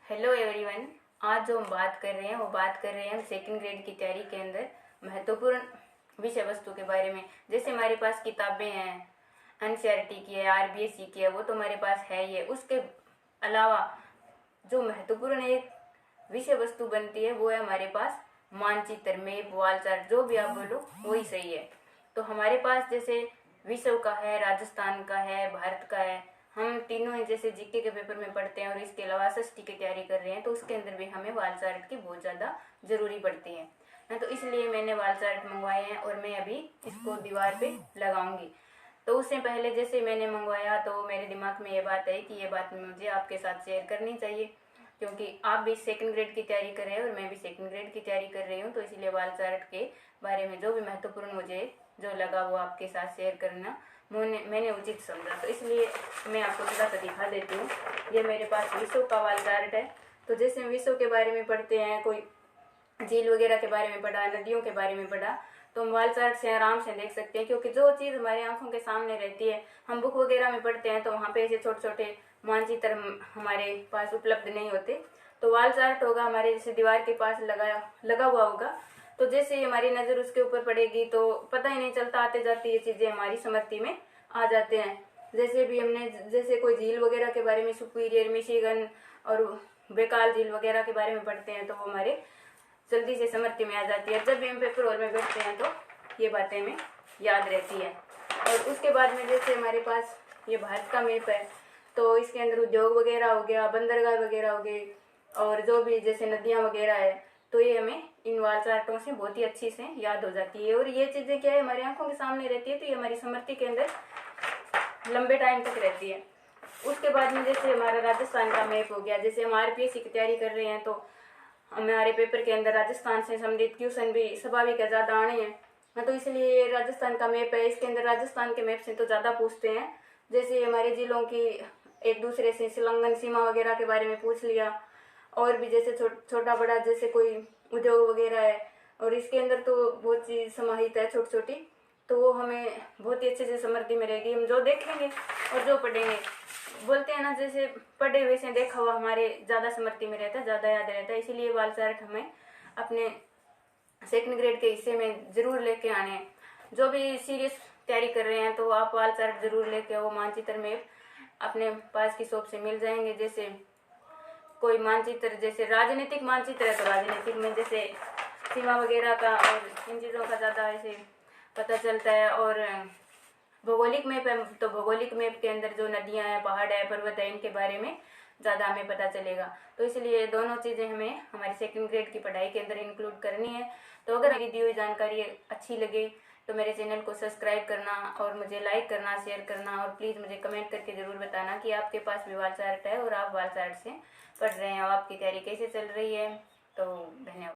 Hello everyone. आज जो हम बात कर रहे हैं वो बात कर रहे हैं हम सेकंड ग्रेड की तैयारी के अंदर महत्वपूर्ण विषय वस्तु के बारे में। जैसे हमारे पास किताबें हैं, एनसीईआरटी की है, आरबीएसई की है, वो तो हमारे पास है ही है। उसके अलावा जो महत्वपूर्ण एक विषय वस्तु बनती है वो है हमारे पास मानचित्र, मैप, वॉल चार्ट, जो भी आप बोलो वही सही है। तो हमारे पास जैसे विश्व का है, राजस्थान का है, भारत का है। हम तीनों ही जैसे जीके के पेपर में पढ़ते हैं और इसके अलावा एसएसटी की तैयारी कर रहे हैं, तो उसके अंदर भी हमें वॉल चार्ट की बहुत ज़्यादा ज़रूरी पड़ती है ना। तो इसलिए मैंने वॉल चार्ट मंगवाए हैं और मैं अभी इसको दीवार पे लगाऊंगी। तो उससे पहले जैसे मैंने मंगवाया तो मेरे दिमाग में ये बात है कि ये बात मुझे आपके साथ शेयर करनी चाहिए, क्योंकि आप भी सेकंड ग्रेड की तैयारी कर रहे हैं और मैं भी सेकंड ग्रेड की तैयारी कर रही हूँ। तो इसलिए वॉल चार्ट के बारे में जो भी महत्वपूर्ण मुझे जो लगा वो आपके साथ शेयर करना मैंने उचित समझा। तो इसलिए मैं आपको थोड़ा सा दिखा देती हूँ। ये मेरे पास विश्व का वॉल चार्ट है। तो जैसे विश्व के बारे में पढ़ते हैं, कोई झील वगैरह के बारे में पढ़ा, नदियों के बारे में पढ़ा, तो हम वॉल चार्ट से आराम से देख सकते हैं। क्योंकि जो चीज़ हमारी आंखों के सामने रहती है, हम बुक वगैरह में पढ़ते हैं तो वहाँ पे ऐसे छोटे छोटे मानचित्र हमारे पास उपलब्ध नहीं होते। तो वॉल चार्ट होगा हमारे जैसे दीवार के पास लगा हुआ होगा। तो जैसे ही हमारी नज़र उसके ऊपर पड़ेगी तो पता ही नहीं चलता, आते जाते ये चीज़ें हमारी स्मृति में आ जाते हैं। जैसे भी हमने जैसे कोई झील वगैरह के बारे में, सुपीरियर, मिशिगन और बेकाल झील वगैरह के बारे में पढ़ते हैं तो वो हमारे जल्दी से स्मृति में आ जाती है। जब भी हम पेपर हॉल में बैठते हैं तो ये बातें हमें याद रहती है। और उसके बाद में जैसे हमारे पास ये भारत का मैप है, तो इसके अंदर उद्योग वगैरह हो गया, बंदरगाह वगैरह हो गए, और जो भी जैसे नदियाँ वगैरह है, तो ये हमें इन वॉल चार्टों से बहुत ही अच्छी से याद हो जाती है। और ये चीज़ें क्या है, हमारी आंखों के सामने रहती है, तो ये हमारी स्मृति के अंदर लंबे टाइम तक रहती है। उसके बाद में जैसे हमारा राजस्थान का मैप हो गया, जैसे हम आरपीएससी की तैयारी कर रहे हैं तो हमारे पेपर के अंदर राजस्थान से संबंधित क्वेश्चन भी स्वाभाविक है ज़्यादा आने हैं ना। तो इसलिए राजस्थान का मैप है, इसके अंदर राजस्थान के मैप से तो ज़्यादा पूछते हैं। जैसे हमारे जिलों की एक दूसरे से संलग्न सीमा वगैरह के बारे में पूछ लिया, और भी जैसे छोटा बड़ा जैसे कोई उद्योग वगैरह है, और इसके अंदर तो बहुत चीज़ समाहित है छोटी छोटी, तो वो हमें बहुत ही अच्छे से स्मृति में रहेगी। हम जो देखेंगे और जो पढ़ेंगे, बोलते हैं ना जैसे पढ़े हुए से देखा हुआ हमारे ज़्यादा स्मृति में रहता है, ज़्यादा याद रहता है। इसीलिए वॉल चार्ट हमें अपने सेकंड ग्रेड के हिस्से में ज़रूर लेके आने हैं। जो भी सीरियस तैयारी कर रहे हैं तो आप वॉल चार्ट ज़रूर लेके आओ। मानचित्र में अपने पास की शॉप से मिल जाएंगे। जैसे कोई मानचित्र, जैसे राजनीतिक मानचित्र है तो राजनीतिक में जैसे सीमा वगैरह का और इन चीज़ों का ज़्यादा ऐसे पता चलता है। और भौगोलिक मैप है तो भौगोलिक मैप के अंदर जो नदियाँ हैं, पहाड़ है, पर्वत है, इनके बारे में ज़्यादा हमें पता चलेगा। तो इसलिए दोनों चीज़ें हमें हमारी सेकंड ग्रेड की पढ़ाई के अंदर इंक्लूड करनी है। तो अगर मेरी दी हुई जानकारी अच्छी लगे तो मेरे चैनल को सब्सक्राइब करना और मुझे लाइक करना, शेयर करना, और प्लीज़ मुझे कमेंट करके ज़रूर बताना कि आपके पास भी वॉल चार्ट है और आप वॉल चार्ट से पढ़ रहे हैं और आपकी तैयारी कैसे चल रही है। तो धन्यवाद।